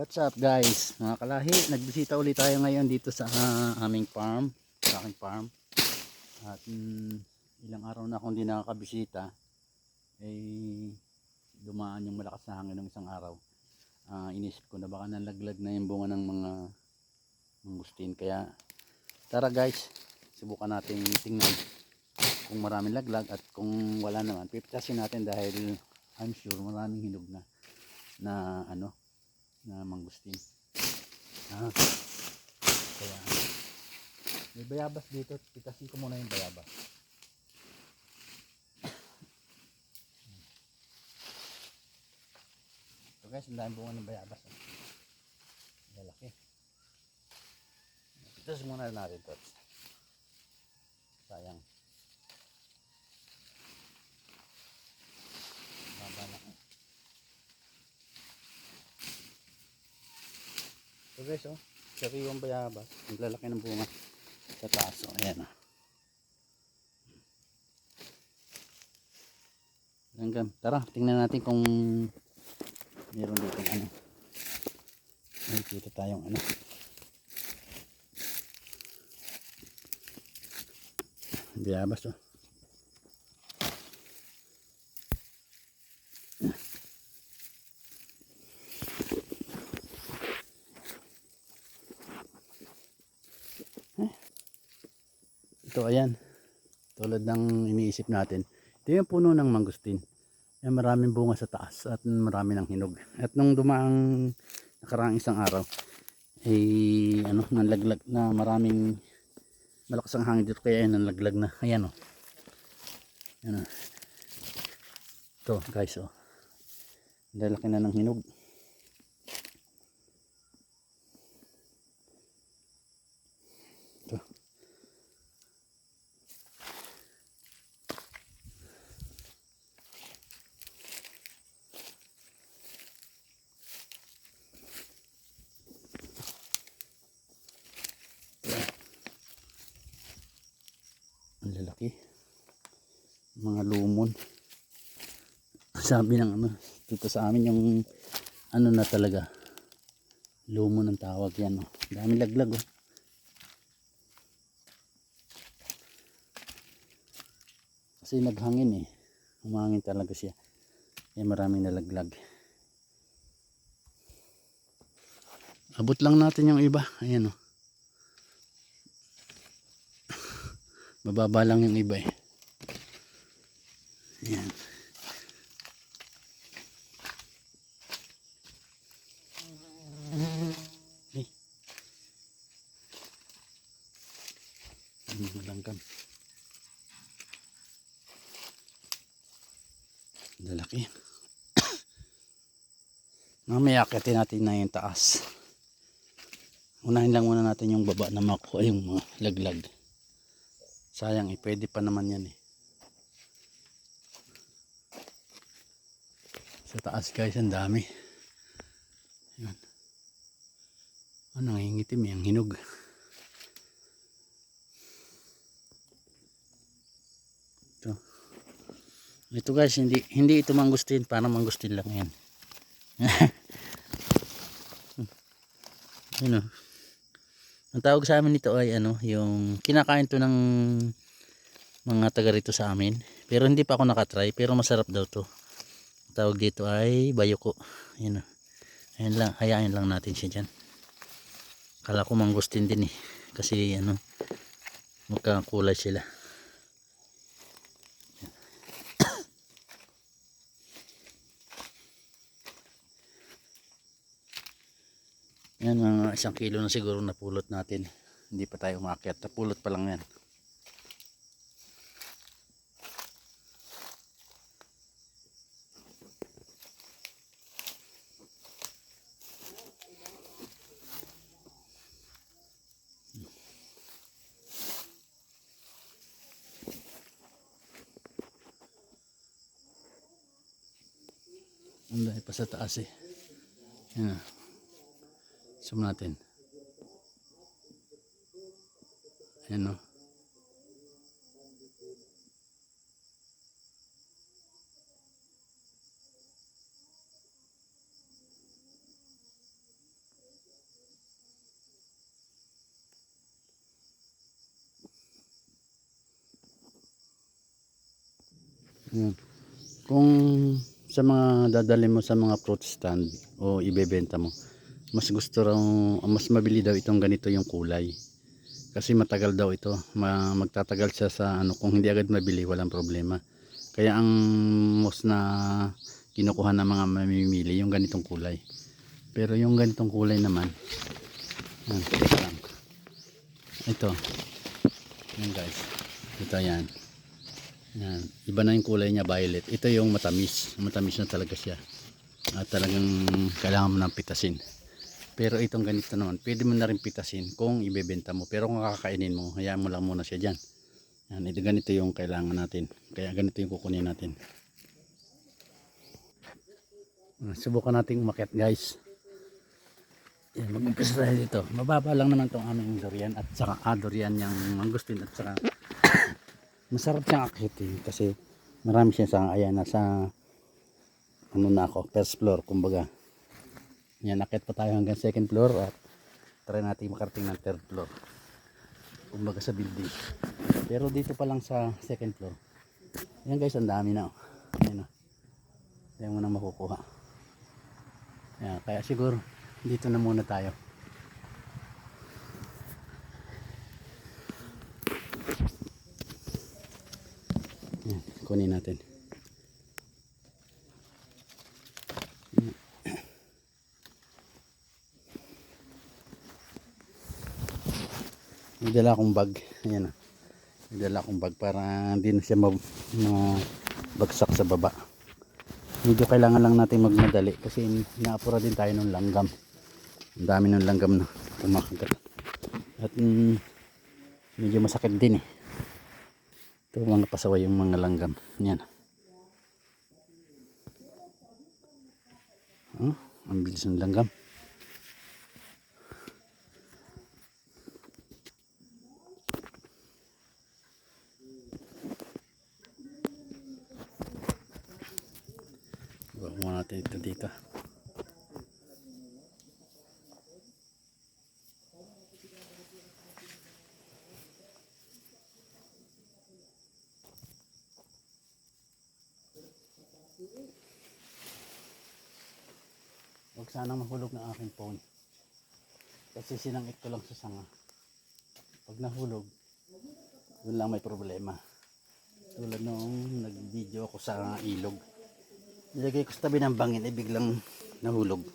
What's up guys, mga kalahi, nagbisita ulit tayo ngayon dito sa aming farm, sa aking farm. At ilang araw na akong hindi nakakabisita, dumaan yung malakas na hangin ng isang araw. Inisip ko na baka nalaglag na yung bunga ng mga mangustin. Kaya tara guys, subukan natin tingnan kung maraming laglag, at kung wala naman pipitasin natin dahil I'm sure maraming hinog na mangustin. Kaya may bayabas dito, pitasin ko muna yung bayabas. So guys, ang dami bunga ng bayabas. Lalaki. Pitasin muna natin ito. Sayang. Baba na. So guys, sariwang bayabas, ang lalaki ng bunga sa taas. Ayan hanggang, tara tingnan natin kung meron dito nakikita tayong bayabas. Ito, ayan, tulad ng iniisip natin, ito yung puno ng mangustin. Yan, maraming bunga sa taas at marami ng hinog. At nung dumaang nakaraang isang araw nanlaglag na, maraming malakas ang hangin dito, kaya yan nanlaglag na. Ayan yan ito guys, lalaki na ng hinog. Ito. Ang lalaki, mga lumon. Sabi ng dito sa amin, yung na talaga, lumon ang tawag yan. Dami laglag. Kasi naghangin humangin talaga siya, maraming nalaglag. Abot lang natin yung iba. Ayan bababa lang yung iba Ayan. Langgam. Lalaki. Mamaya akitin natin na yung taas. Unahin lang muna natin yung baba na makuha yung mga laglag. Sayang pwede pa naman yan Sa taas guys, ang dami. Yan. Nangingitim yung hinog. Ito guys, hindi ito mangustin, parang mangustin lang yan. Ang tawag sa amin nito ay yung kinakain to ng mga taga rito sa amin, pero hindi pa ako nakatry, pero masarap daw to. Ang tawag dito ay bayuko. Ayan lang, hayaan lang natin siya dyan. Kala ko mangustin din kasi magkakulay sila. Yan, mga 1 kilo na siguro napulot natin. Hindi pa tayo umakyat, napulot pa lang yan. Ang dahil pa sa taas yan. Zoom natin. Ayan Yan. Kung sa mga dadali mo sa mga fruit stand o ibebenta mo, mas gusto raw, mas mabili daw itong ganito yung kulay. Kasi matagal daw ito, magtatagal siya sa ano, kung hindi agad mabili walang problema. Kaya ang most na kinukuha ng mga mamimili yung ganitong kulay. Pero yung ganitong kulay naman, yan, ito, yan guys, ito yan. Yan, iba na yung kulay niya, violet. Ito yung matamis, matamis na talaga siya. At talagang kailangan mo ng pitasin. Pero itong ganito naman, pwede mo na rin pitasin kung ibebenta mo. Pero kung kakainin mo, hayaan mo lang muna siya dyan. Yan, ito ganito yung kailangan natin. Kaya ganito yung kukunin natin. Subukan natin umakyat guys. Yan, mag-umpisa tayo dito. Mababa lang naman itong aming durian at saka durian yung mangustin at saka masarap siyang akitin kasi marami siya sa ayan, nasa ano na ako, first floor kumbaga. Yan, akit pa tayo hanggang second floor at try natin makarating ng third floor kumbaga sa building. Pero dito pa lang sa second floor, yan guys, ang dami na. Ayan, yan mo na makukuha. Yan, kaya siguro dito na muna tayo. Yan, kunin natin. May dala akong bag. Ayan o. May dala akong bag para hindi na siya mabagsak sa baba. Medyo kailangan lang natin magmadali kasi naapura din tayo ng langgam. Ang dami ng langgam na kumakagat. At medyo masakit din eh. Ito mga pasaway yung mga langgam. Yan. Oh, ang bilis ng langgam. Buka natin ito dito. Huwag sanang mahulog ng aking phone. Kasi sinangit ko lang sa sanga. Pag nahulog, doon lang may problema. Tulad noong nag-video ako sa ilog. Nilagay ko sa tabi ng bangin ay biglang nahulog.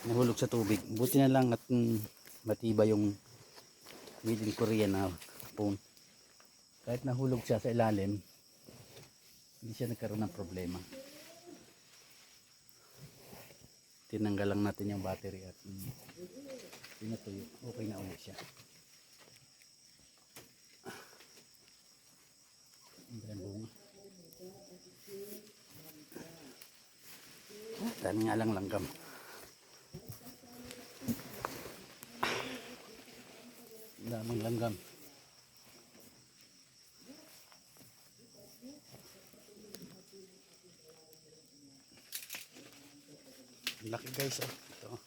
Nahulog sa tubig. Buti na lang at matibay yung made in Korea na phone. Kahit nahulog siya sa ilalim, hindi siya nagkaroon ng problema. Tinanggal lang natin yung battery at pinatuyo. Okay na ulit siya. Ang bunga. Dami nga lang langgam. Daming langgam. Laki guys, oh. Ito.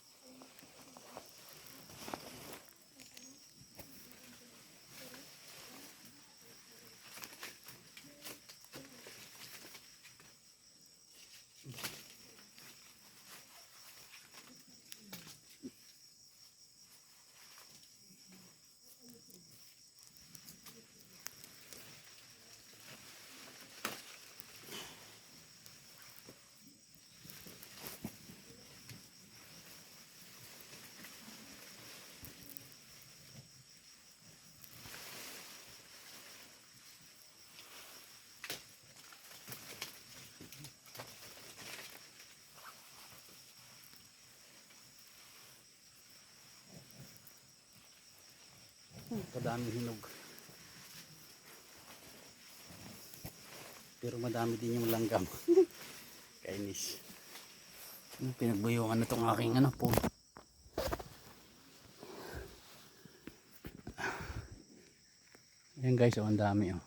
Kadami hinog. Pero madami din yung langgam. Kainis. Pinagbuyungan na itong aking ano po. Ayan guys, oh, ang dami oh.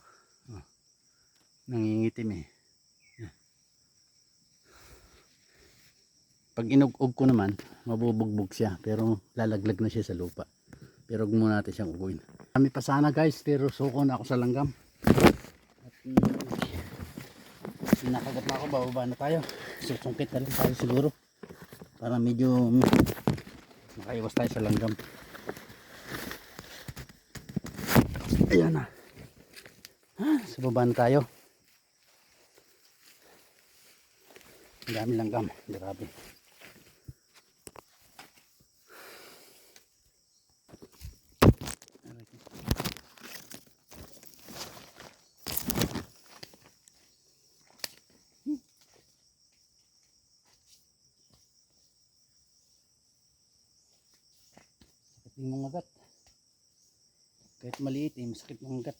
Oh. Nangingitim eh. Pag inug-ug ko naman, mabubugbog siya. Pero lalaglag na siya sa lupa. Pero huwag muna natin siyang uguin. Kami pa sana guys, pero suko na ako sa langgam. At nakagat na ako, bababa na tayo. Susungkit na lang tayo siguro para medyo makaiwas tayo sa langgam. Ayan na. Sa baba na tayo. Ang dami langgam, grabe. Sakit ng mga gat. Kahit maliit eh, masakit ng gat.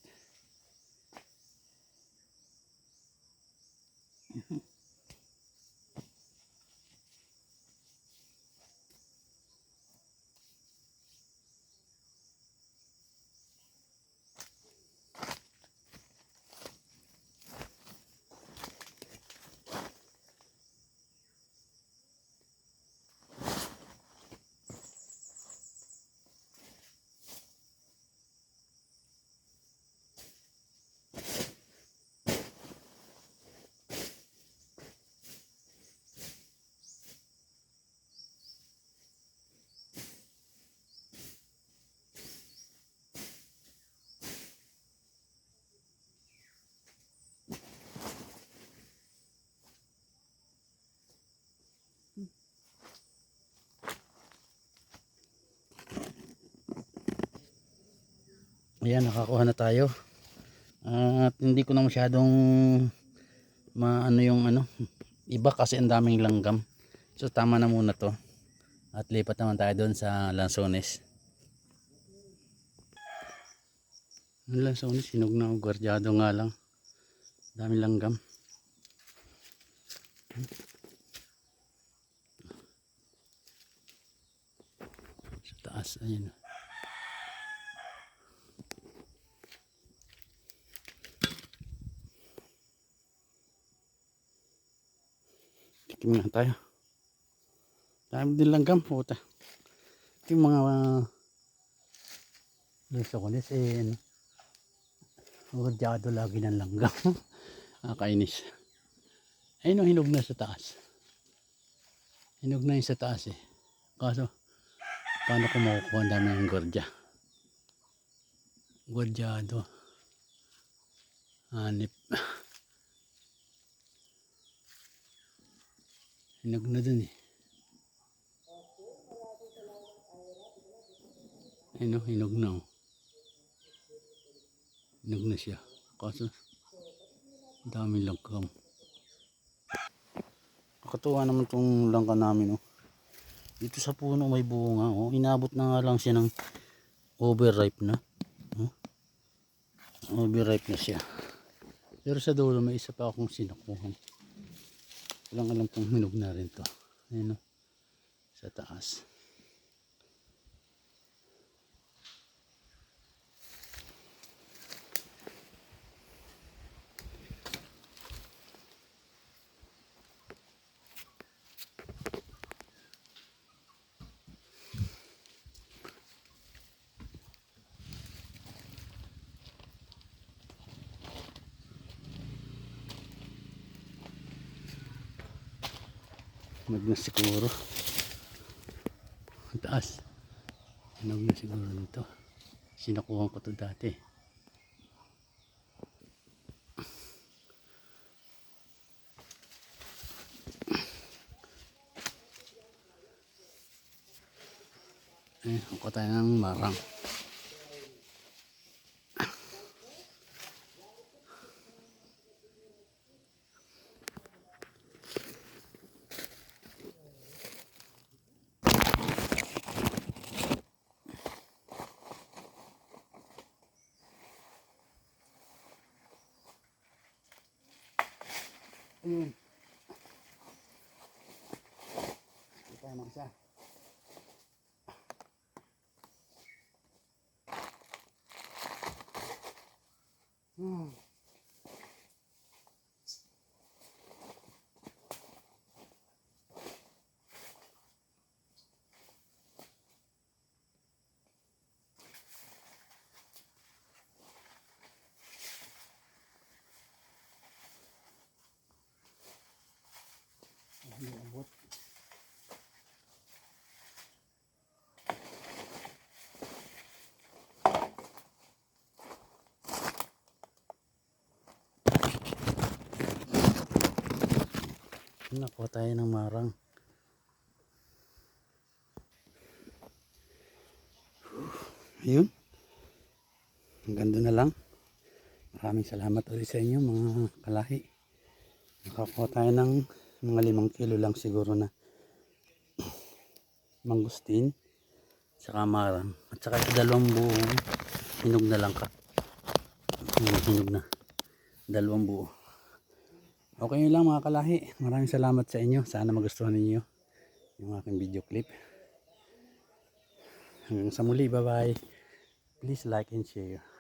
Ayan, nakakuha na tayo. At hindi ko na masyadong maano yung iba kasi ang daming langgam. So tama na muna to. At lipat naman tayo doon sa Lanzones. Ang Lanzones, sinog na, gwardyado nga lang. Daming langgam. Sa taas, ayun. Tikim na tayo. Dami din langgam, puta. Yung mga Lanzones gwardyado lagi ng langgam. Nakakainis. Ayun, hinog na sa taas. Hinog na yun sa taas eh. Kaso paano ko makukuha ang dami ng gwardyado, hanip. Hinog na dun eh. Ayun, hinog na oh. Hinog na siya. Kaso dami langgam. Nakatuwa naman tong langka namin oh. Dito sa puno may bunga oh. Inabot na nga lang siya ng overripe na. Overripe na siya. Pero sa dulo may isa pa akong sinakuhan. Walang alam kung hinog na rin to. Ayun oh. Sa taas. Hinog na siguro. Ang taas. Hinog na siguro nito. Sinakuhan ko to dati. Ako tayo ng marang. Ayun. Ito tayo ng isa. Hindi abot. Nakuha tayo ng marang. Ayun. Hanggang doon na lang. Maraming salamat ulit sa inyo mga kalahi. Nakakuha tayo ng mga 5 kilo lang siguro na mangustin. Saka marang. At saka ito 2 buong hinog na lang ka. Hinog na. 2 buo. Okay yun lang mga kalahi. Maraming salamat sa inyo. Sana magustuhan ninyo yung aking video clip. Hanggang sa muli. Bye bye. Please like and share.